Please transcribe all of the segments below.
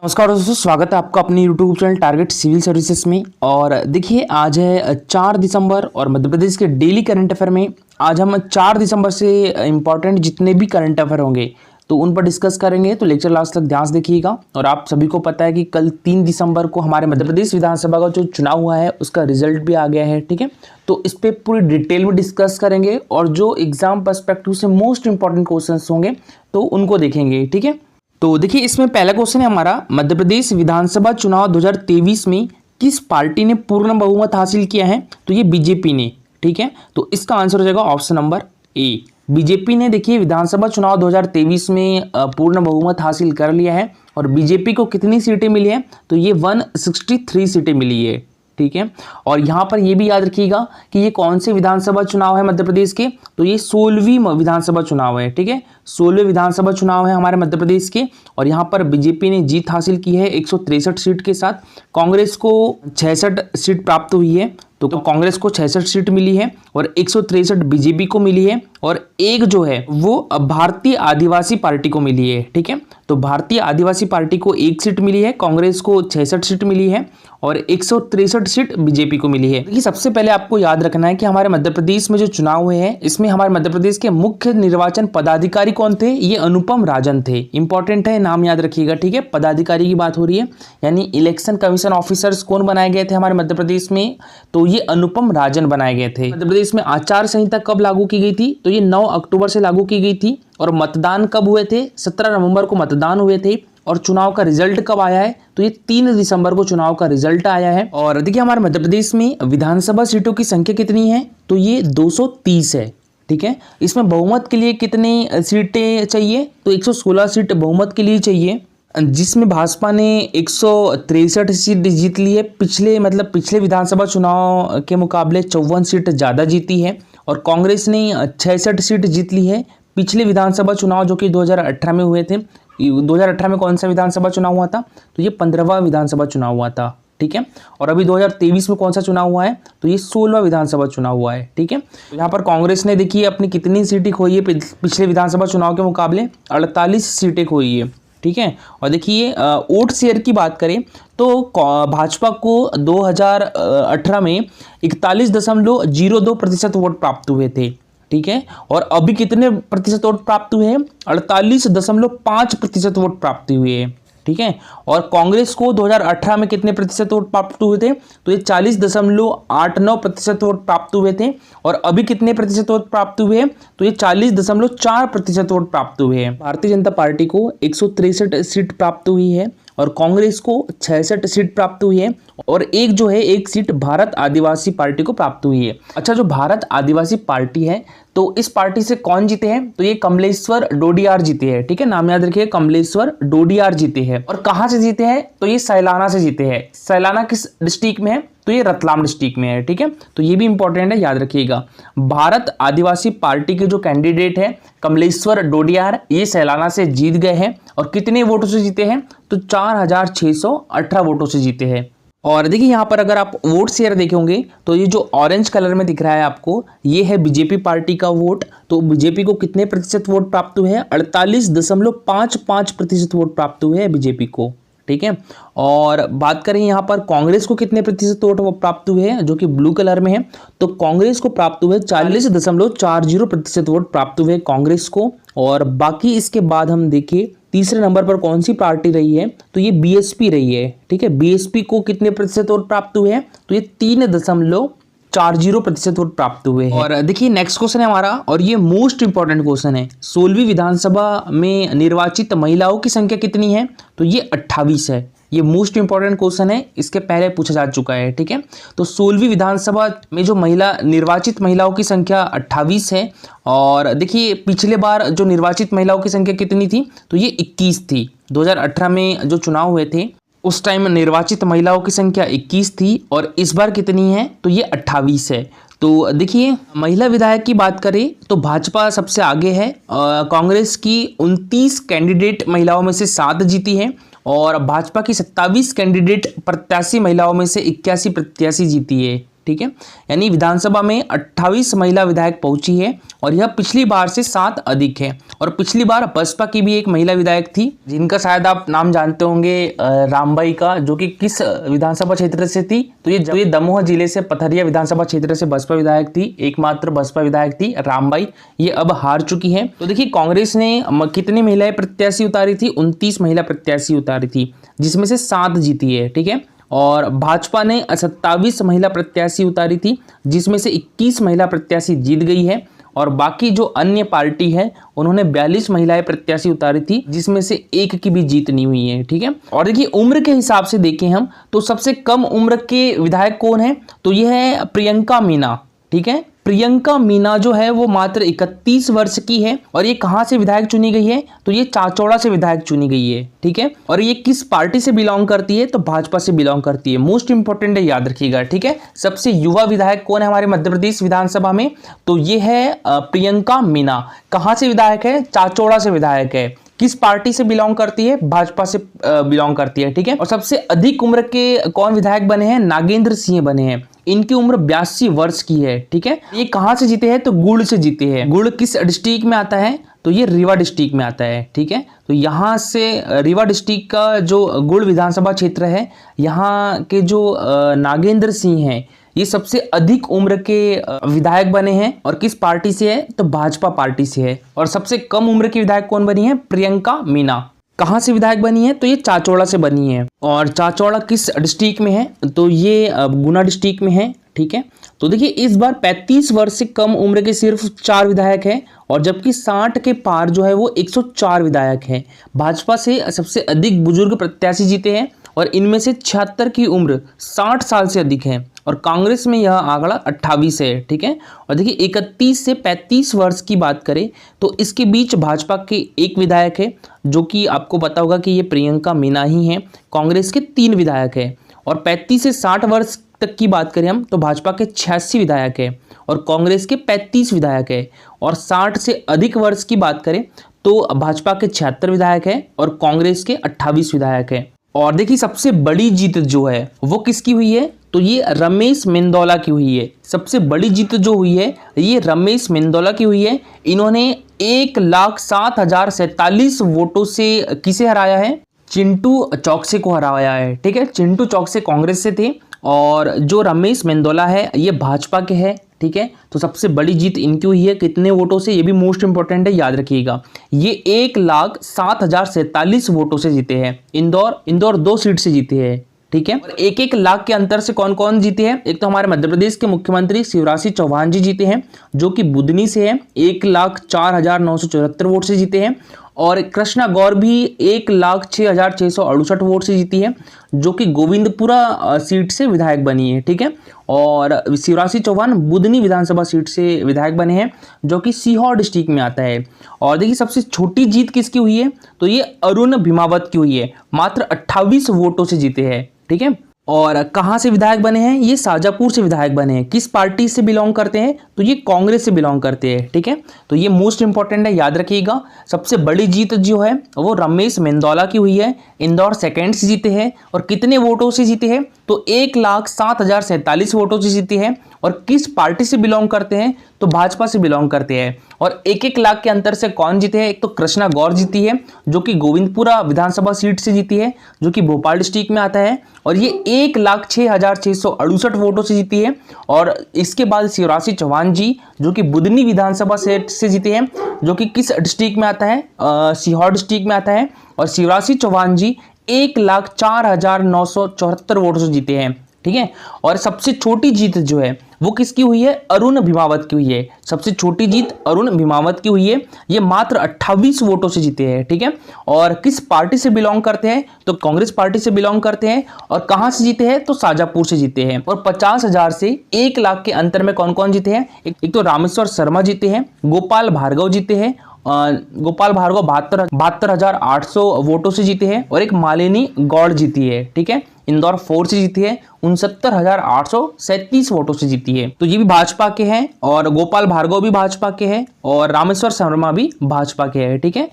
नमस्कार दोस्तों, स्वागत है आपका अपने YouTube channel target civil services में। और देखिए आज है 4 दिसंबर और मध्य प्रदेश के डेली करंट अफेयर में आज हम 4 दिसंबर से इम्पॉर्टेंट जितने भी करंट अफेयर होंगे तो उन पर डिस्कस करेंगे। तो लेक्चर लास्ट तक ध्यान से देखिएगा। और आप सभी को पता है कि कल 3 दिसंबर को हमारे मध्य प्रदेश विधानसभा का जो चुनाव हुआ है उसका रिजल्ट भी आ गया है। ठीक है, तो इस पर पूरी डिटेल में डिस्कस करेंगे और जो एग्जाम पर्सपेक्टिव से मोस्ट इंपॉर्टेंट क्वेश्चन होंगे तो उनको देखेंगे। ठीक है, तो देखिए इसमें पहला क्वेश्चन है हमारा, मध्य प्रदेश विधानसभा चुनाव 2023 में किस पार्टी ने पूर्ण बहुमत हासिल किया है? तो ये बीजेपी ने। ठीक है, तो इसका आंसर हो जाएगा ऑप्शन नंबर ए। बीजेपी ने देखिए विधानसभा चुनाव 2023 में पूर्ण बहुमत हासिल कर लिया है। और बीजेपी को कितनी सीटें मिली है? तो ये 163 सीटें मिली है। ठीक है, और यहाँ पर ये भी याद रखिएगा कि ये कौन से विधानसभा चुनाव है मध्य प्रदेश के? तो ये 16वीं विधानसभा चुनाव है। ठीक है, 16वें विधानसभा चुनाव है हमारे मध्य प्रदेश के। और यहाँ पर बीजेपी ने जीत हासिल की है 163 सीट के साथ। कांग्रेस को 66 सीट प्राप्त हुई है, तो कांग्रेस को 66 सीट मिली है और 163 बीजेपी को मिली है। और एक जो है वो भारतीय आदिवासी पार्टी को मिली है। ठीक है, तो भारतीय आदिवासी पार्टी को 1 सीट मिली है, कांग्रेस को 66 सीट मिली है और 163 सीट बीजेपी को मिली है। देखिए सबसे पहले आपको याद रखना है कि हमारे मध्य प्रदेश में जो चुनाव हुए हैं इसमें हमारे मध्य प्रदेश के मुख्य निर्वाचन पदाधिकारी कौन थे? ये अनुपम राजन थे। इंपॉर्टेंट है, नाम याद रखिएगा। ठीक है, पदाधिकारी की बात हो रही है, यानी इलेक्शन कमीशन ऑफिसर्स कौन बनाए गए थे हमारे मध्य प्रदेश में? तो ये अनुपम राजन बनाए गए थे। मध्य प्रदेश में आचार संहिता कब लागू की गई थी? तो ये 9 अक्टूबर से लागू की गई थी। और मतदान कब हुए थे? 17 नवंबर को मतदान हुए थे। और चुनाव का रिजल्ट कब आया है? तो ये 3 दिसंबर को चुनाव का रिजल्ट आया है। और देखिए हमारे मध्य प्रदेश में विधानसभा सीटों की संख्या कितनी है? तो ये 230 है। ठीक है, इसमें बहुमत के लिए कितनी सीटें चाहिए? तो 116 सीट बहुमत के लिए चाहिए, जिसमें भाजपा ने 163 सीट जीत ली है। पिछले विधानसभा चुनाव के मुकाबले 54 सीट ज़्यादा जीती है। और कांग्रेस ने 66 सीट जीत ली है। पिछले विधानसभा चुनाव जो कि 2018 में हुए थे, 2018 में कौन सा विधानसभा चुनाव हुआ था? तो ये 15वां विधानसभा चुनाव हुआ था। ठीक है, और अभी 2023 में कौन सा चुनाव हुआ है? तो ये 16वां विधानसभा चुनाव हुआ है। ठीक है, तो यहाँ पर कांग्रेस ने देखिए अपनी कितनी सीटें खोई है पिछले विधानसभा चुनाव के मुकाबले? 48 सीटें खोई है। ठीक है, और देखिए वोट शेयर की बात करें तो भाजपा को 2018 में 41.02% वोट प्राप्त हुए थे। ठीक है, और अभी कितने प्रतिशत वोट प्राप्त हुए हैं? 48.5% वोट प्राप्त हुए हैं। ठीक है, और कांग्रेस को 2018 में कितने प्रतिशत वोट प्राप्त हुए थे? तो ये 40.89% वोट प्राप्त हुए थे। और अभी कितने प्रतिशत वोट प्राप्त हुए हैं? तो ये 40.4% वोट प्राप्त हुए हैं। भारतीय जनता पार्टी को 163 सीट प्राप्त हुई है और कांग्रेस को 66 सीट प्राप्त हुई है। और एक सीट भारत आदिवासी पार्टी को प्राप्त हुई है। अच्छा, जो भारत आदिवासी पार्टी है तो इस पार्टी से कौन जीते हैं? तो ये कमलेश्वर डोडियार जीते हैं। ठीक है, नाम याद रखिए, कमलेश्वर डोडियार जीते हैं। और कहां से जीते हैं? तो ये सैलाना से जीते हैं। सैलाना किस डिस्ट्रिक्ट में है? तो ये रतलाम डिस्ट्रिक्ट में है। ठीक है, तो ये भी इंपॉर्टेंट है, याद रखिएगा। भारत आदिवासी पार्टी के जो कैंडिडेट है कमलेश्वर डोडियार, ये सैलाना से जीत गए हैं। और कितने वोटों से जीते हैं? तो 4618 वोटों से जीते हैं। और देखिए यहाँ पर अगर आप वोट शेयर देखेंगे तो ये जो ऑरेंज कलर में दिख रहा है आपको, ये है बीजेपी पार्टी का वोट। तो बीजेपी को कितने प्रतिशत वोट प्राप्त हुए हैं? 48.55% वोट प्राप्त हुए हैं बीजेपी को। ठीक है, और बात करें यहाँ पर कांग्रेस को कितने प्रतिशत वोट प्राप्त हुए हैं, जो कि ब्लू कलर में है, तो कांग्रेस को प्राप्त हुए 40.40% वोट प्राप्त हुए कांग्रेस को। और बाकी इसके बाद हम देखें तीसरे नंबर पर कौन सी पार्टी रही है? तो ये बीएसपी रही है। ठीक है, बीएसपी को कितने प्रतिशत वोट प्राप्त हुए हैं? तो ये 3.40% वोट प्राप्त हुए हैं। और देखिए नेक्स्ट क्वेश्चन है हमारा, और ये मोस्ट इंपॉर्टेंट क्वेश्चन है। 16वीं विधानसभा में निर्वाचित महिलाओं की संख्या कितनी है? तो ये 28 है। ये मोस्ट इंपॉर्टेंट क्वेश्चन है, इसके पहले पूछा जा चुका है। ठीक है, तो 16वीं विधानसभा में जो निर्वाचित महिलाओं की संख्या 28 है। और देखिए पिछले बार जो निर्वाचित महिलाओं की संख्या कितनी थी? तो ये 21 थी। 2018 में जो चुनाव हुए थे उस टाइम निर्वाचित महिलाओं की संख्या 21 थी। और इस बार कितनी है? तो ये 28 है। तो देखिए महिला विधायक की बात करें तो भाजपा सबसे आगे है। कांग्रेस की 29 कैंडिडेट महिलाओं में से 7 जीती है। और भाजपा की 27 कैंडिडेट प्रत्याशी महिलाओं में से 81 प्रत्याशी जीती है। ठीक है, यानी विधानसभा में 28 महिला विधायक पहुंची है और यह पिछली बार से 7 अधिक है। और पिछली बार बसपा की भी एक महिला विधायक थी जिनका शायद आप नाम जानते होंगे, रामबाई का, जो कि किस विधानसभा क्षेत्र से थी, तो ये दमोह जिले से पथरिया विधानसभा क्षेत्र से बसपा विधायक थी, एकमात्र बसपा विधायक थी रामबाई। ये अब हार चुकी है। तो देखिए कांग्रेस ने कितनी महिलाएं प्रत्याशी उतारी थी, 29 महिला प्रत्याशी उतारी थी, जिसमें से 7 जीती है, ठीक है। और भाजपा ने 27 महिला प्रत्याशी उतारी थी, जिसमें से 21 महिला प्रत्याशी जीत गई है। और बाकी जो अन्य पार्टी है उन्होंने 42 महिलाएं प्रत्याशी उतारी थी, जिसमें से एक की भी जीत नहीं हुई है, ठीक है। और देखिए उम्र के हिसाब से देखें हम तो सबसे कम उम्र के विधायक कौन है, तो यह है प्रियंका मीना, ठीक है। प्रियंका मीना जो है वो मात्र 31 वर्ष की है। और ये कहां से विधायक चुनी गई है, तो ये चाचौड़ा से विधायक चुनी गई है, ठीक है। और ये किस पार्टी से बिलोंग करती है, तो भाजपा से बिलोंग करती है। मोस्ट इंपोर्टेंट है, याद रखिएगा, ठीक है। सबसे युवा विधायक कौन है हमारे मध्य प्रदेश विधानसभा में, तो ये है प्रियंका मीना। कहां से विधायक है, चाचौड़ा से विधायक है। किस पार्टी से बिलोंग करती है, भाजपा से बिलोंग करती है, ठीक है। और सबसे अधिक उम्र के कौन विधायक बने हैं, नागेंद्र सिंह बने हैं। इनकी उम्र 82 वर्ष की है, ठीक है। ये कहां से जीते हैं, तो गुड़ से जीते हैं। गुड़ किस डिस्ट्रिक्ट में आता है, तो ये रीवा डिस्ट्रिक्ट में आता है, ठीक है। तो यहाँ से रीवा डिस्ट्रिक्ट का जो गुड़ विधानसभा क्षेत्र है, यहाँ के जो नागेंद्र सिंह हैं, ये सबसे अधिक उम्र के विधायक बने हैं। और किस पार्टी से है, तो भाजपा पार्टी से है। और सबसे कम उम्र की विधायक कौन बनी है, प्रियंका मीना। कहां से विधायक बनी है, तो ये चाचौड़ा से बनी है। और चाचौड़ा किस डिस्ट्रिक्ट में है, तो ये गुना डिस्ट्रिक्ट में है, ठीक है। तो देखिए इस बार 35 वर्ष से कम उम्र के सिर्फ 4 विधायक हैं, और जबकि 60 के पार जो है वो 104 विधायक हैं। भाजपा से सबसे अधिक बुजुर्ग प्रत्याशी जीते हैं, और इनमें से 76 की उम्र 60 साल से अधिक है। और कांग्रेस में यह आंकड़ा 28 है, ठीक है। और देखिए 31 से 35 वर्ष की बात करें तो इसके बीच भाजपा के एक विधायक है, जो कि आपको पता होगा कि ये प्रियंका मीना ही है। कांग्रेस के 3 विधायक है। और 35 से 60 वर्ष तक की बात करें हम तो भाजपा के 86 विधायक है और कांग्रेस के 35 विधायक है। और 60 से अधिक वर्ष की बात करें तो भाजपा के 76 विधायक है और कांग्रेस के 28 विधायक है। और देखिए सबसे बड़ी जीत जो है वो किसकी हुई है, तो ये रमेश मेंदोला की हुई है। सबसे बड़ी जीत जो हुई है ये रमेश मेंदोला की हुई है। इन्होंने 1,07,047 वोटों से किसे हराया है, चिंटू चौकसे को हराया है, ठीक है। चिंटू चौकसे कांग्रेस से थे और जो रमेश मेंदोला है ये भाजपा के हैं, ठीक है। तो सबसे बड़ी जीत इनकी हुई है। कितने वोटों से, ये भी मोस्ट इंपोर्टेंट है, याद रखिएगा। ये 1,07,047 वोटों से जीते हैं। इंदौर 2 सीट से जीते हैं, ठीक है। और 1-1 लाख के अंतर से कौन कौन जीते हैं, एक तो हमारे मध्य प्रदेश के मुख्यमंत्री शिवराज सिंह चौहान जी जीते हैं, जो कि बुधनी से है, 1,04,974 वोट से जीते हैं। और कृष्णा गौर भी 1,06,668 वोट से जीती है, जो कि गोविंदपुरा सीट से विधायक बनी है, ठीक है। और शिवराज सिंह चौहान बुधनी विधानसभा सीट से विधायक बने हैं, जो कि सीहोर डिस्ट्रिक्ट में आता है। और देखिए सबसे छोटी जीत किसकी हुई है, तो ये अरुण भीमावत की हुई है, मात्र 28 वोटों से जीते हैं, ठीक है। और कहां से विधायक बने हैं, ये शाजापुर से विधायक बने हैं। किस पार्टी से बिलोंग करते हैं, तो ये कांग्रेस से बिलोंग करते हैं, ठीक है। तो ये मोस्ट इंपॉर्टेंट है, याद रखिएगा। सबसे बड़ी जीत जो है वो रमेश मेंदोला की हुई है। इंदौर सेकेंड से जीते हैं और कितने वोटों से जीते हैं, तो 1,07,047 वोटों से जीते हैं। और किस पार्टी से बिलोंग करते हैं, तो भाजपा से बिलोंग करते हैं। और 1-1 लाख के अंतर से कौन जीते हैं, एक तो कृष्णा गौर जीती है, जो कि गोविंदपुरा विधानसभा सीट से जीती है, जो कि भोपाल डिस्ट्रिक्ट में आता है, और ये 1,06,668 वोटों से जीती है। और इसके बाद शिवराज सिंह चौहान जी, जो कि बुधनी विधानसभा सीट से जीते हैं, जो कि किस डिस्ट्रिक्ट में आता है, सीहोर डिस्ट्रिक्ट में आता है। और शिवराज सिंह चौहान जी 1,04,974 वोटों से जीते हैं, ठीक है। और सबसे छोटी जीत जो है वो किसकी हुई है, अरुण भीमावत की हुई है। सबसे छोटी जीत अरुण भीमावत की हुई है, ये मात्र 28 वोटों से जीते हैं, ठीक है। और किस पार्टी से बिलोंग करते हैं, तो कांग्रेस पार्टी से बिलोंग करते हैं। और कहां से जीते हैं, तो शाजापुर से जीते हैं। और 50,000 से 1 लाख के अंतर में कौन कौन जीते हैं, एक तो रामेश्वर शर्मा जीते हैं, गोपाल भार्गव जीते हैं। गोपाल भार्गव 72,800 वोटों से जीते हैं। और एक मालिनी गौड़ जीती है, ठीक है। इंदौर 4 से जीती है, 69,837 वोटों से जीती है। तो ये भी भाजपा के हैं, और गोपाल भार्गव भी भाजपा के हैं, और रामेश्वर शर्मा भी भाजपा के हैं, ठीक है।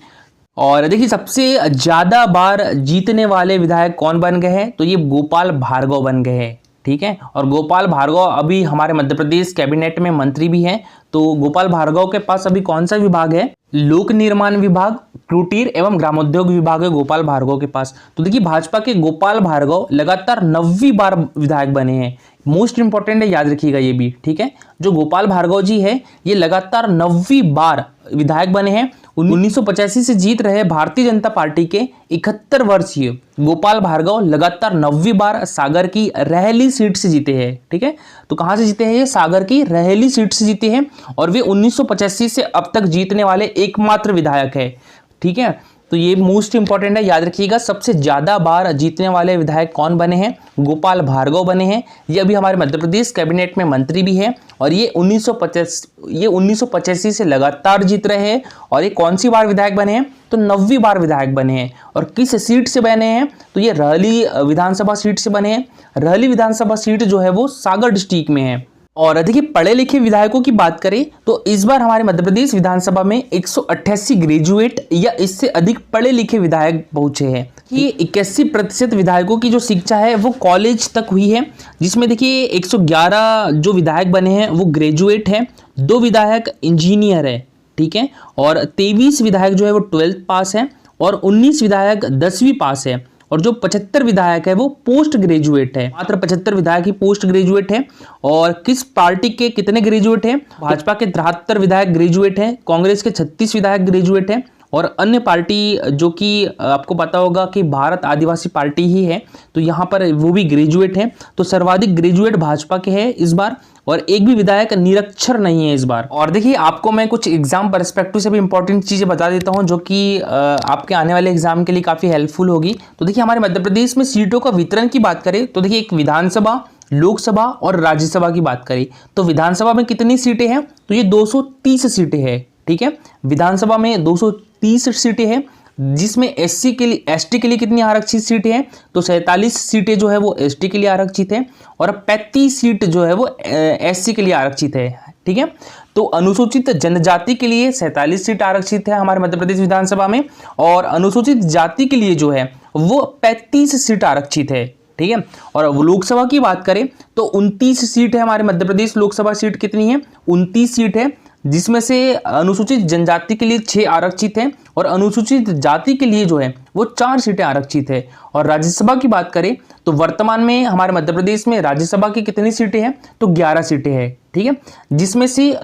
और देखिए सबसे ज्यादा बार जीतने वाले विधायक कौन बन गए हैं, तो ये गोपाल भार्गव बन गए हैं, ठीक है। और गोपाल भार्गव अभी हमारे मध्य प्रदेश कैबिनेट में मंत्री भी हैं। तो गोपाल भार्गव के पास अभी कौन सा विभाग है? लोक निर्माण विभाग, कुटीर एवं ग्रामोद्योग विभाग है गोपाल भार्गव के पास। तो देखिए भाजपा के गोपाल भार्गव लगातार 9वीं बार विधायक बने हैं। मोस्ट इंपॉर्टेंट है, याद रखिएगा ये भी, ठीक है। जो गोपाल भार्गव जी है ये लगातार 9वीं बार विधायक बने हैं। 1985 से जीत रहे भारतीय जनता पार्टी के 71 वर्षीय गोपाल भार्गव लगातार 9वीं बार सागर की रहली सीट से जीते हैं, ठीक है। तो कहां से जीते हैं? ये सागर की रहली सीट से जीते हैं और वे 1985 से अब तक जीतने वाले एकमात्र विधायक है, ठीक है। तो ये मोस्ट इंपॉर्टेंट है, याद रखिएगा। सबसे ज्यादा बार जीतने वाले विधायक कौन बने हैं? गोपाल भार्गव बने हैं। ये अभी हमारे मध्य प्रदेश कैबिनेट में मंत्री भी है और ये 1985 से लगातार जीत रहे हैं। और ये कौन सी बार विधायक बने हैं? तो 9वीं बार विधायक बने हैं। और किस सीट से बने हैं? तो ये रहली विधानसभा सीट से बने हैं। रहली विधानसभा सीट जो है वो सागर डिस्ट्रिक्ट में है। और देखिए पढ़े लिखे विधायकों की बात करें तो इस बार हमारे मध्य प्रदेश विधानसभा में 188 ग्रेजुएट या इससे अधिक पढ़े लिखे विधायक पहुंचे हैं। ये 81% विधायकों की जो शिक्षा है वो कॉलेज तक हुई है, जिसमें देखिए 111 जो विधायक बने हैं वो ग्रेजुएट हैं, 2 विधायक इंजीनियर है, ठीक है। और 23 विधायक जो है वो 12th पास है और 19 विधायक 10वीं पास है। और जो 75 विधायक है वो पोस्ट ग्रेजुएट है, मात्र 75 विधायक ही पोस्ट ग्रेजुएट है। और किस पार्टी के कितने ग्रेजुएट हैं? भाजपा के 73 विधायक ग्रेजुएट हैं, कांग्रेस के 36 विधायक ग्रेजुएट हैं और अन्य पार्टी जो कि आपको पता होगा कि भारत आदिवासी पार्टी ही है, तो यहाँ पर वो भी ग्रेजुएट हैं। तो सर्वाधिक ग्रेजुएट भाजपा के हैं इस बार और एक भी विधायक निरक्षर नहीं है इस बार। और देखिए आपको मैं कुछ एग्जाम पर्सपेक्टिव से भी इंपॉर्टेंट चीजें बता देता हूं जो कि आपके आने वाले एग्जाम के लिए काफी हेल्पफुल होगी। तो देखिए हमारे मध्य प्रदेश में सीटों का वितरण की बात करें तो देखिए एक विधानसभा, लोकसभा और राज्यसभा की बात करें तो विधानसभा में कितनी सीटें हैं? तो ये 230 सीटें हैं, ठीक है। विधानसभा में 230 सीटें हैं, जिसमें एससी के लिए, एसटी के लिए कितनी आरक्षित सीटें हैं? तो 47 सीटें जो है वो एसटी के लिए आरक्षित है और 35 सीट जो है वो एससी के लिए आरक्षित है, ठीक है। तो अनुसूचित जनजाति के लिए 47 सीट आरक्षित है हमारे मध्य प्रदेश विधानसभा में और अनुसूचित जाति के लिए जो है वो 35 सीट आरक्षित है, ठीक है। और लोकसभा की बात करें तो 29 सीट है हमारे मध्य प्रदेश लोकसभा सीट कितनी है? 29 सीट है, जिसमें से अनुसूचित जनजाति के लिए 6 आरक्षित है और अनुसूचित जाति के लिए जो है वो 4 सीटें आरक्षित है। और राज्यसभा की बात करें तो वर्तमान में हमारे मध्य प्रदेश में राज्यसभा की कितनी सीटें हैं? तो 11 सीटें हैं, ठीक है। जिसमें से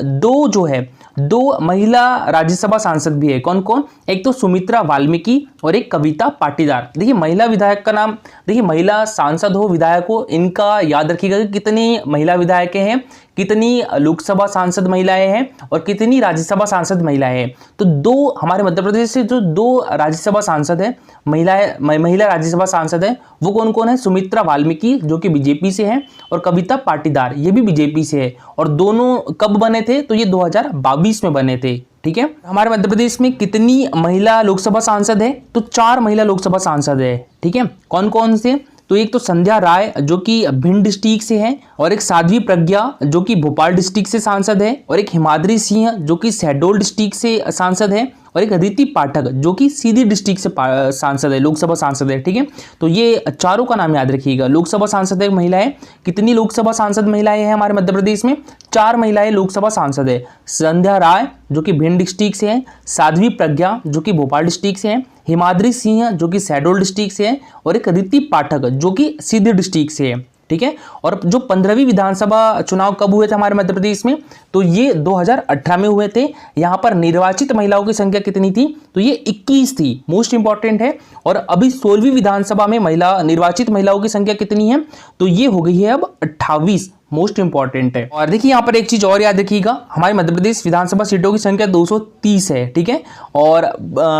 2 महिला राज्यसभा सांसद भी है। कौन कौन? एक तो सुमित्रा वाल्मीकि और एक कविता पाटीदार। देखिए महिला विधायक का नाम, देखिए महिला सांसद हो, विधायक हो, इनका याद रखिएगा कि कितनी महिला विधायक हैं, कितनी लोकसभा सांसद महिलाएं हैं और कितनी राज्यसभा सांसद महिलाएं हैं। तो 2 हमारे मध्य प्रदेश से जो 2 राज्यसभा सांसद है, महिला राज्यसभा सांसद है, वो कौन कौन है? सुमित्रा वाल्मीकि जो कि बीजेपी से है और कविता पाटीदार ये भी बीजेपी से है। और दोनों कब बने थे? तो ये 2022 में बने थे, ठीक है। हमारे मध्य प्रदेश में कितनी महिला लोकसभा सांसद है? तो 4 महिला लोकसभा सांसद है, ठीक है। कौन कौन से? तो एक तो संध्या राय जो कि भिंड डिस्ट्रिक्ट से है और एक साध्वी प्रज्ञा जो कि भोपाल डिस्ट्रिक्ट से सांसद है और एक हिमाद्री सिंह जो कि शहडोल डिस्ट्रिक्ट से सांसद है और एक अदिति पाठक जो कि सीधी डिस्ट्रिक्ट से सांसद है, लोकसभा सांसद है, ठीक है। तो ये चारों का नाम याद रखिएगा। लोकसभा सांसद है महिलाएं, कितनी लोकसभा सांसद महिलाएं हैं हमारे मध्य प्रदेश में? 4 महिलाएं लोकसभा सांसद है। संध्या राय जो कि भिंड डिस्ट्रिक्ट से है, साध्वी प्रज्ञा जो कि भोपाल डिस्ट्रिक्ट से है, हिमाद्री सिंह जो कि शहडोल डिस्ट्रिक्ट से है और एक अदिति पाठक जो कि सीधी डिस्ट्रिक्ट से है, ठीक है। और जो 15वीं विधानसभा चुनाव कब हुए थे हमारे मध्य प्रदेश में? तो ये 2018 में हुए थे। यहाँ पर निर्वाचित महिलाओं की संख्या कितनी थी? तो ये 21 थी, मोस्ट इंपॉर्टेंट है। और अभी 16वीं विधानसभा में निर्वाचित महिलाओं की संख्या कितनी है? तो ये हो गई है अब 28, मोस्ट इंपॉर्टेंट है। और देखिए यहाँ पर एक चीज और याद रखिएगा, हमारे मध्य प्रदेश विधानसभा सीटों की संख्या 230 है, ठीक है। और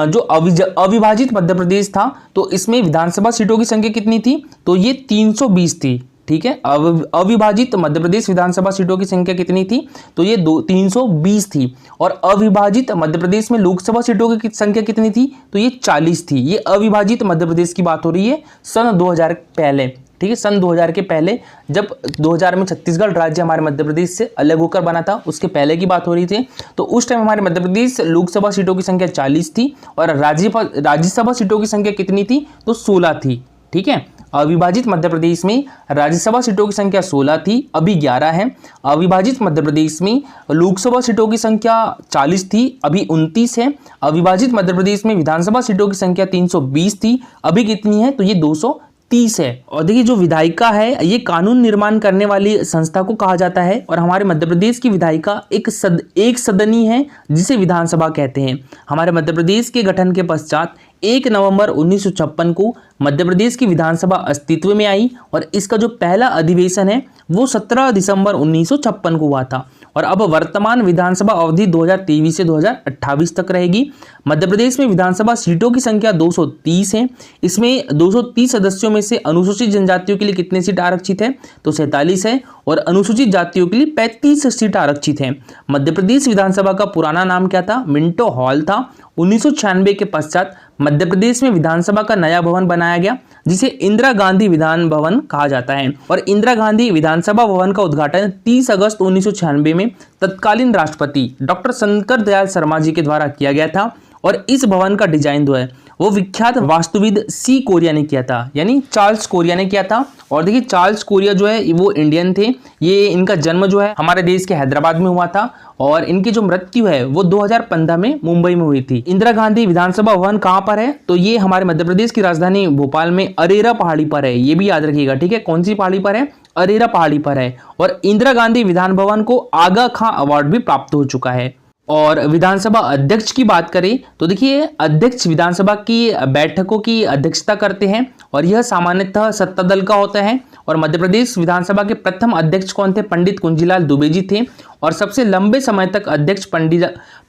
जो अविभाजित मध्य प्रदेश था तो इसमें विधानसभा सीटों की संख्या कितनी थी? तो ये 320 थी, ठीक है। अविभाजित मध्य प्रदेश विधानसभा सीटों की संख्या कितनी थी? तो ये 320 थी। और अविभाजित मध्य प्रदेश में लोकसभा सीटों की संख्या कितनी थी? तो ये 40 थी। ये अविभाजित मध्य प्रदेश की बात हो रही है सन 2000 पहले, ठीक है। सन 2000 के पहले, जब 2000 में छत्तीसगढ़ राज्य हमारे मध्य प्रदेश से अलग होकर बना था, उसके पहले की बात हो रही थी। तो उस टाइम हमारे मध्य प्रदेश लोकसभा सीटों की संख्या 40 थी और राज्यसभा सीटों की संख्या कितनी थी? तो 16 थी, ठीक है। अविभाजित मध्य प्रदेश में राज्यसभा सीटों की संख्या 16 थी, अभी 11 है। अविभाजित मध्य प्रदेश में लोकसभा सीटों की संख्या 40 थी, अभी 29 है। अविभाजित मध्य प्रदेश में विधानसभा सीटों की संख्या 320 थी, अभी कितनी है, तो ये 230 है। और देखिए जो विधायिका है ये कानून निर्माण करने वाली संस्था को कहा जाता है, और हमारे मध्य प्रदेश की विधायिका एक सदनी है जिसे विधानसभा कहते हैं। हमारे मध्य प्रदेश के गठन के पश्चात 1 नवंबर 1956 को मध्य प्रदेश की विधानसभा अस्तित्व में आई, और इसका जो पहला अधिवेशन है वो 17 दिसंबर 1956 को हुआ था। और अब वर्तमान विधानसभा अवधि 2023 से 2028 तक रहेगी। मध्य प्रदेश में विधानसभा सीटों की संख्या 230 है। इसमें 230 सदस्यों में से अनुसूचित जनजातियों के लिए कितने सीट आरक्षित है, तो 47 है, और अनुसूचित जातियों के लिए 35 सीट आरक्षित है। मध्य प्रदेश विधानसभा का पुराना नाम क्या था, मिंटो हॉल था। 1996 के पश्चात मध्य प्रदेश में विधानसभा का नया भवन बनाया गया जिसे इंदिरा गांधी विधान भवन कहा जाता है, और इंदिरा गांधी विधानसभा भवन का उद्घाटन 30 अगस्त 1996 में तत्कालीन राष्ट्रपति डॉक्टर शंकर दयाल शर्मा जी के द्वारा किया गया था। और इस भवन का डिजाइन जो है वो विख्यात वास्तुविद सी कोरिया ने किया था, यानी चार्ल्स कोरिया ने किया था। और देखिए चार्ल्स कोरिया जो है वो इंडियन थे। ये इनका जन्म जो है हमारे देश के हैदराबाद में हुआ था, और इनकी जो मृत्यु है वो 2015 में मुंबई में हुई थी। इंदिरा गांधी विधानसभा भवन कहाँ पर है, तो ये हमारे मध्य प्रदेश की राजधानी भोपाल में अरेरा पहाड़ी पर है। ये भी याद रखिएगा, ठीक है, कौन सी पहाड़ी पर है, अरेरा पहाड़ी पर है। और इंदिरा गांधी विधान भवन को आगा खां अवार्ड भी प्राप्त हो चुका है। और विधानसभा अध्यक्ष की बात करें तो देखिए अध्यक्ष विधानसभा की बैठकों की अध्यक्षता करते हैं, और यह सामान्यतः सत्ता दल का होता है। और मध्य प्रदेश विधानसभा के प्रथम अध्यक्ष कौन थे, पंडित कुंजीलाल दुबे जी थे। और सबसे लंबे समय तक अध्यक्ष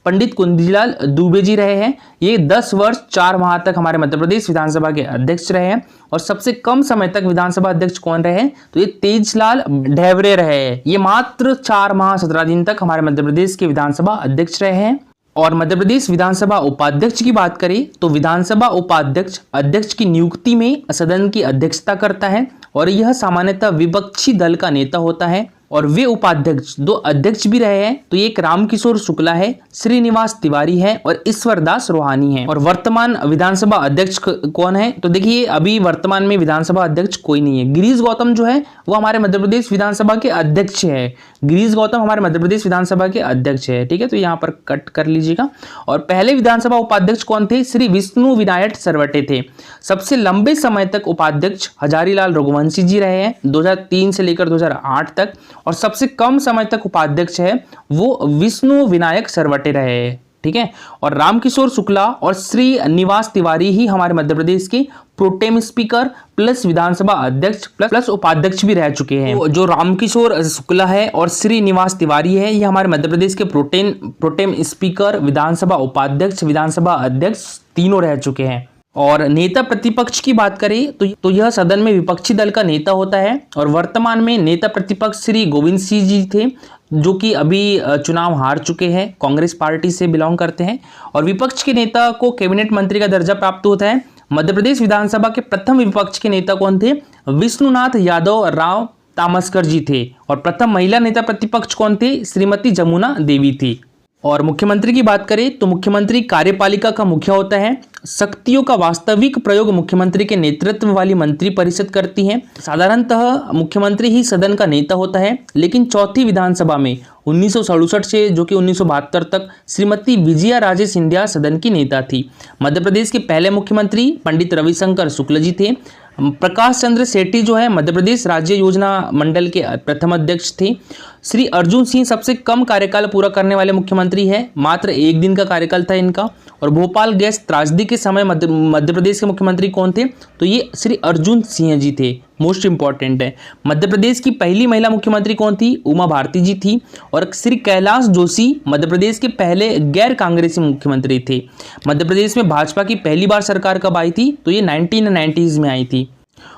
पंडित कुंजीलाल दुबे जी रहे हैं। ये 10 वर्ष 4 माह तक हमारे मध्य प्रदेश विधानसभा के अध्यक्ष रहे हैं। और सबसे कम समय तक विधानसभा अध्यक्ष कौन रहे हैं, तो ये तेजलाल ढेबरे रहे हैं। ये मात्र 4 माह 17 दिन तक हमारे मध्य प्रदेश के विधानसभा अध्यक्ष रहे हैं। और मध्य प्रदेश विधानसभा उपाध्यक्ष की बात करें तो विधानसभा उपाध्यक्ष अध्यक्ष की नियुक्ति में सदन की अध्यक्षता करता है, और यह सामान्यतः विपक्षी दल का नेता होता है। और वे उपाध्यक्ष 2 अध्यक्ष भी रहे हैं, तो एक रामकिशोर शुक्ला है, श्रीनिवास तिवारी है, और ईश्वर दास रोहानी है। और वर्तमान विधानसभा अध्यक्ष कौन है, तो देखिए अभी वर्तमान में विधानसभा अध्यक्ष कोई नहीं है। गिरीश गौतम जो है वो हमारे मध्य प्रदेश विधानसभा के अध्यक्ष है। गिरीश गौतम हमारे मध्य प्रदेश विधानसभा के अध्यक्ष है, ठीक है, तो यहाँ पर कट कर लीजिएगा। और पहले विधानसभा उपाध्यक्ष कौन थे, श्री विष्णु विनायक सरवटे थे। सबसे लंबे समय तक उपाध्यक्ष हजारीलाल रघुवंशी जी रहे हैं, 2003 से लेकर 2008 तक। और सबसे कम समय तक उपाध्यक्ष है वो विष्णु विनायक सरवटे रहे हैं, ठीक है। और रामकिशोर शुक्ला और श्रीनिवास तिवारी ही हमारे मध्य प्रदेश के प्रोटेम स्पीकर प्लस विधानसभा अध्यक्ष प्लस उपाध्यक्ष भी रह चुके हैं। तो जो रामकिशोर शुक्ला है और श्रीनिवास तिवारी है ये हमारे मध्य प्रदेश के प्रोटेम स्पीकर, विधानसभा उपाध्यक्ष, विधानसभा अध्यक्ष तीनों रह चुके हैं। और नेता प्रतिपक्ष की बात करें तो यह सदन में विपक्षी दल का नेता होता है। और वर्तमान में नेता प्रतिपक्ष श्री गोविंद सिंह जी थे, जो कि अभी चुनाव हार चुके हैं, कांग्रेस पार्टी से बिलोंग करते हैं। और विपक्ष के नेता को कैबिनेट मंत्री का दर्जा प्राप्त होता है। मध्य प्रदेश विधानसभा के प्रथम विपक्ष के नेता कौन थे, विष्णुनाथ यादव राव तामस्कर जी थे। और प्रथम महिला नेता प्रतिपक्ष कौन थे, श्रीमती जमुना देवी थी। और मुख्यमंत्री की बात करें तो मुख्यमंत्री कार्यपालिका का मुखिया होता है। शक्तियों का वास्तविक प्रयोग मुख्यमंत्री के नेतृत्व वाली मंत्री परिषद करती है। साधारणतः मुख्यमंत्री ही सदन का नेता होता है, लेकिन चौथी विधानसभा में 1967 से जो कि 1972 तक श्रीमती विजया राजे सिंधिया सदन की नेता थी। मध्य प्रदेश के पहले मुख्यमंत्री पंडित रविशंकर शुक्ल जी थे। प्रकाश चंद्र सेठी जो है मध्य प्रदेश राज्य योजना मंडल के प्रथम अध्यक्ष थे। श्री अर्जुन सिंह सबसे कम कार्यकाल पूरा करने वाले मुख्यमंत्री है, मात्र 1 दिन का कार्यकाल था इनका। और भोपाल गैस त्रासदी के समय मध्य प्रदेश के मुख्यमंत्री कौन थे, तो ये श्री अर्जुन सिंह जी थे। मोस्ट इंपॉर्टेंट है। मध्य प्रदेश की पहली महिला मुख्यमंत्री कौन थी, उमा भारती जी थी। और श्री कैलाश जोशी मध्य प्रदेश के पहले गैर कांग्रेसी मुख्यमंत्री थे। मध्य प्रदेश में भाजपा की पहली बार सरकार कब आई थी, तो ये 1990s में आई थी।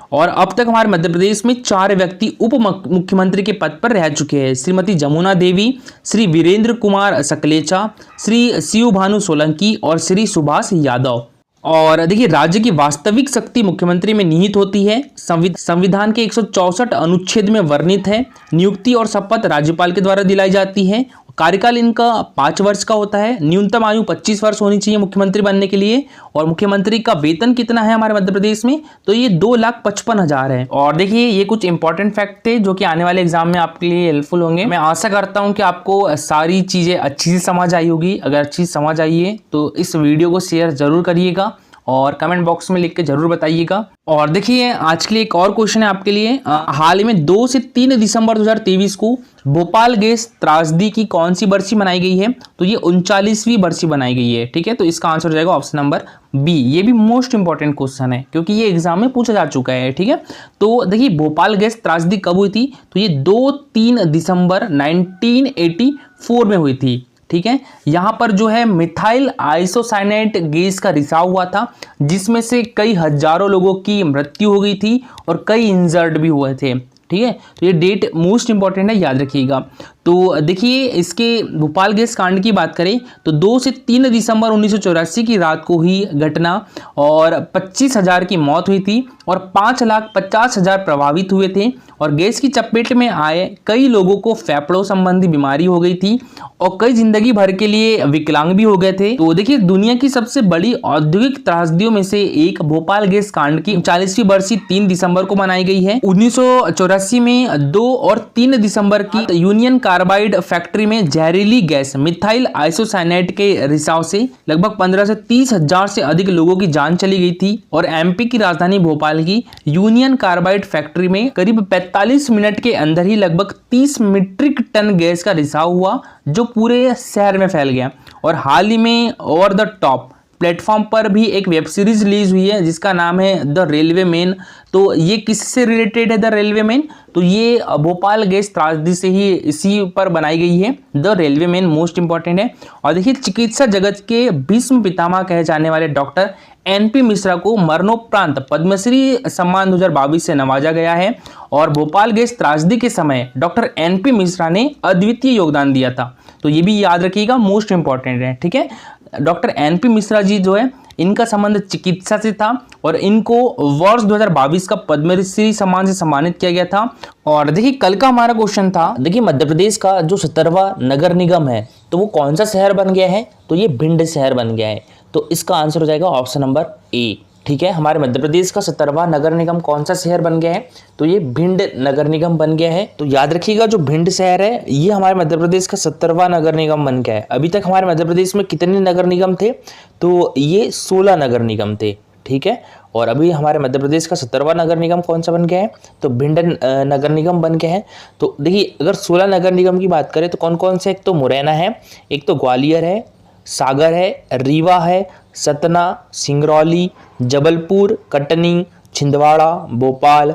और अब तक हमारे मध्य प्रदेश में 4 व्यक्ति उप मुख्यमंत्री के पद पर रह चुके हैं, श्रीमती जमुना देवी, श्री वीरेंद्र कुमार सकलेचा, श्री शिव भानु सोलंकी और श्री सुभाष यादव। और देखिए राज्य की वास्तविक शक्ति मुख्यमंत्री में निहित होती है। संविधान के 164 अनुच्छेद में वर्णित है। नियुक्ति और शपथ राज्यपाल के द्वारा दिलाई जाती है। कार्यकाल इनका 5 वर्ष का होता है, न्यूनतम आयु 25 वर्ष होनी चाहिए मुख्यमंत्री बनने के लिए, और मुख्यमंत्री का वेतन कितना है हमारे मध्य प्रदेश में, तो ये 2,55,000 है। और देखिए ये कुछ इंपॉर्टेंट फैक्ट थे जो कि आने वाले एग्जाम में आपके लिए हेल्पफुल होंगे। मैं आशा करता हूं कि आपको सारी चीजें अच्छी से समझ आई होगी। अगर अच्छी समझ आई है तो इस वीडियो को शेयर जरूर करिएगा और कमेंट बॉक्स में लिख के जरूर बताइएगा। और देखिए आज के लिए एक और क्वेश्चन है आपके लिए। हाल ही में 2 से 3 दिसंबर 2023 को भोपाल गैस त्रासदी की कौन सी बरसी मनाई गई है, तो ये 39वीं बरसी बनाई गई है। ठीक है, तो इसका आंसर हो जाएगा ऑप्शन नंबर बी। ये भी मोस्ट इंपॉर्टेंट क्वेश्चन है क्योंकि ये एग्जाम में पूछा जा चुका है। ठीक है, तो देखिए भोपाल गैस त्रासदी कब हुई थी, तो ये 2-3 दिसंबर 1984 में हुई थी। ठीक है, यहां पर जो है मिथाइल आइसोसाइनेट गैस का रिसाव हुआ था जिसमें से कई हजारों लोगों की मृत्यु हो गई थी और कई इंजर्ड भी हुए थे। ठीक है, तो ये डेट मोस्ट इंपॉर्टेंट है, याद रखिएगा। तो देखिए इसके भोपाल गैस कांड की बात करें तो 2 से 3 दिसंबर 1984 की रात को ही घटना और 25,000 की मौत हुई थी और 5,50,000 प्रभावित हुए थे और गैस की चपेट में आए कई लोगों को फेफड़ों संबंधी बीमारी हो गई थी और कई जिंदगी भर के लिए विकलांग भी हो गए थे। तो देखिए दुनिया की सबसे बड़ी औद्योगिक त्रासदियों में से एक भोपाल गैस कांड की 39वीं बरसी 3 दिसंबर को मनाई गई है। 1984 में 2 और 3 दिसंबर की यूनियन कार्बाइड फैक्ट्री में जहरीली गैस मिथाइल आइसोसाइनेट के रिसाव से लगभग 15 से 30 हजार से अधिक लोगों की जान चली गई थी और एमपी की राजधानी भोपाल की यूनियन कार्बाइड फैक्ट्री में करीब 45 मिनट के अंदर ही लगभग 30 मीट्रिक टन गैस का रिसाव हुआ जो पूरे शहर में फैल गया। और हाल ही में ओवर द टॉप प्लेटफॉर्म पर भी एक वेब सीरीज रिलीज हुई है जिसका नाम है द रेलवे मैन। तो ये किससे रिलेटेड है द रेलवे मैन, तो ये भोपाल गैस त्रासदी से ही इसी पर बनाई गई है। The railway man most important है। और देखिए चिकित्सा जगत के भीष्म पितामह कहे जाने वाले डॉक्टर एनपी मिश्रा को मरणोपरांत पद्मश्री सम्मान 2022 से नवाजा गया है और भोपाल गैस त्रासदी के समय डॉक्टर एनपी मिश्रा ने अद्वितीय योगदान दिया था। तो ये भी याद रखिएगा, मोस्ट इंपॉर्टेंट है। ठीक है, डॉक्टर एनपी मिश्रा जी जो है इनका संबंध चिकित्सा से था और इनको वर्ष 2022 का पद्मश्री सम्मान से सम्मानित किया गया था। और देखिए कल का हमारा क्वेश्चन था, देखिए मध्य प्रदेश का जो 17वां नगर निगम है तो वो कौन सा शहर बन गया है, तो ये भिंड शहर बन गया है। तो इसका आंसर हो जाएगा ऑप्शन नंबर ए। ठीक है, हमारे मध्य प्रदेश का 17वां नगर निगम कौन सा शहर बन गया है, तो ये भिंड नगर निगम बन गया है। तो याद रखिएगा जो भिंड शहर है ये हमारे मध्य प्रदेश का 17वां नगर निगम बन गया है। अभी तक हमारे मध्य प्रदेश में कितने नगर निगम थे, तो ये 16 नगर निगम थे। ठीक है, और अभी हमारे मध्य प्रदेश का 17वां नगर निगम कौन सा बन गया है, तो भिंड नगर निगम बन गया है। तो देखिए अगर 16 नगर निगम की बात करें तो कौन कौन से, एक तो मुरैना है, एक तो ग्वालियर है, सागर है, रीवा है, सतना, सिंगरौली, जबलपुर, कटनी, छिंदवाड़ा, भोपाल,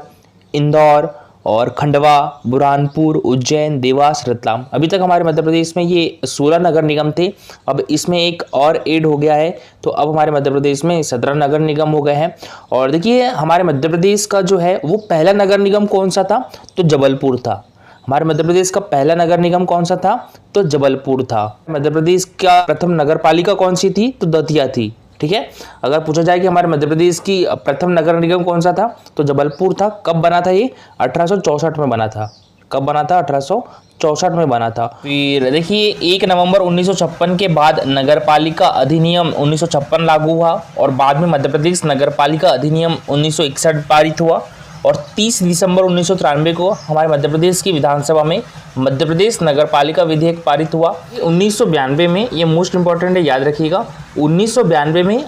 इंदौर और खंडवा, बुरहानपुर, उज्जैन, देवास, रतलाम। अभी तक हमारे मध्य प्रदेश में ये 16 नगर निगम थे। अब इसमें एक और ऐड हो गया है तो अब हमारे मध्य प्रदेश में 17 नगर निगम हो गए हैं। और देखिए हमारे मध्य प्रदेश का जो है वो पहला नगर निगम कौन सा था, तो जबलपुर था। हमारे मध्य प्रदेश का पहला नगर निगम कौन सा था, तो जबलपुर था। मध्य प्रदेश का प्रथम नगर पालिका कौन सी थी, तो दतिया थी। ठीक है, अगर पूछा जाए कि हमारे मध्य प्रदेश की प्रथम नगर निगम कौन सा था, तो जबलपुर था। कब बना था ये, 1864 में बना था। कब बना था, 1864 में बना था। फिर देखिए 1 नवंबर 1956 के बाद नगरपालिका अधिनियम 1956 लागू हुआ और बाद में मध्य प्रदेश नगरपालिका अधिनियम 1961 पारित हुआ और 30 दिसंबर 1993 को हमारे मध्य प्रदेश की विधानसभा में मध्य प्रदेश नगरपालिका विधेयक पारित हुआ। 1992 में, ये मोस्ट इंपॉर्टेंट है, याद रखिएगा, 1992 में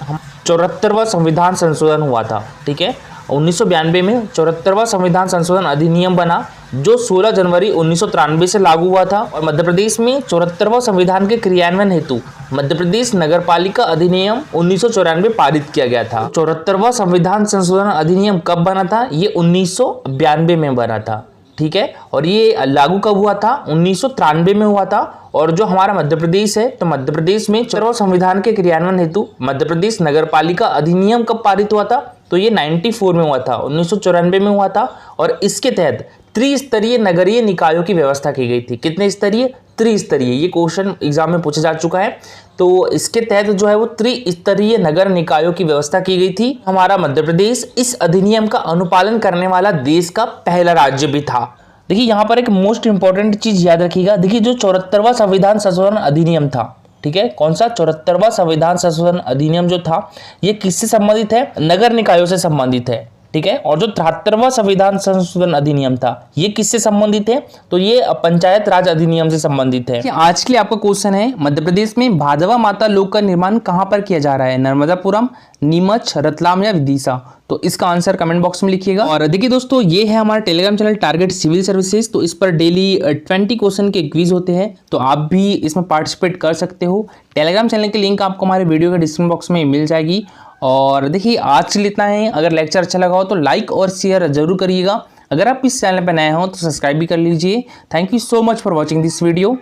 74वां संविधान संशोधन हुआ था। ठीक है, 1992 में 74वां संविधान संशोधन अधिनियम बना जो 16 जनवरी 1993 से लागू हुआ था और मध्य प्रदेश में 74वां संविधान के क्रियान्वयन हेतु मध्य प्रदेश नगरपालिका अधिनियम 1994 पारित किया गया था। 74वां संविधान संशोधन अधिनियम कब बना था, ये 1992 में बना था। ठीक है, और ये लागू कब हुआ था, 1993 में हुआ था। और जो हमारा मध्य प्रदेश है तो मध्य प्रदेश में 74वें संविधान के क्रियान्वयन हेतु मध्य प्रदेश नगरपालिका अधिनियम कब पारित हुआ था, तो ये 94 में हुआ था, 1994 में हुआ था। और इसके तहत त्रिस्तरीय नगरीय निकायों की व्यवस्था की गई थी। कितने स्तरीय, त्रिस्तरीय। ये क्वेश्चन एग्जाम में पूछा जा चुका है। तो इसके तहत जो है वो त्रिस्तरीय नगर निकायों की व्यवस्था की गई थी। हमारा मध्य प्रदेश इस अधिनियम का अनुपालन करने वाला देश का पहला राज्य भी था। देखिए यहाँ पर एक मोस्ट इंपॉर्टेंट चीज याद रखिएगा। देखिए जो 74वां संविधान संशोधन अधिनियम था, ठीक है, कौन सा 74वां संविधान संशोधन अधिनियम जो था ये किससे संबंधित है? नगर निकायों से संबंधित है, ठीक है। और जो 73वां संविधान संशोधन अधिनियम था ये किससे संबंधित है? तो ये पंचायत राज अधिनियम से संबंधित है। आज के लिए आपका क्वेश्चन है, मध्य प्रदेश में भादवा माता लोक का निर्माण कहां पर किया जा रहा है? नर्मदापुरम, नीमच, रतलाम या विदिशा? तो इसका आंसर कमेंट बॉक्स में लिखिएगा। और देखिए दोस्तों, ये है हमारा Telegram channel target civil services. तो इस पर डेली 20 क्वेश्चन के क्विज होते हैं, तो आप भी इसमें पार्टिसिपेट कर सकते हो। टेलीग्राम चैनल की लिंक आपको हमारे वीडियो के डिस्क्रिप्शन बॉक्स में मिल जाएगी। और देखिए आज के लिए इतना है। अगर लेक्चर अच्छा लगा हो तो लाइक और शेयर जरूर करिएगा। अगर आप इस चैनल पर नए हो तो सब्सक्राइब भी कर लीजिए। Thank you so much for watching this video.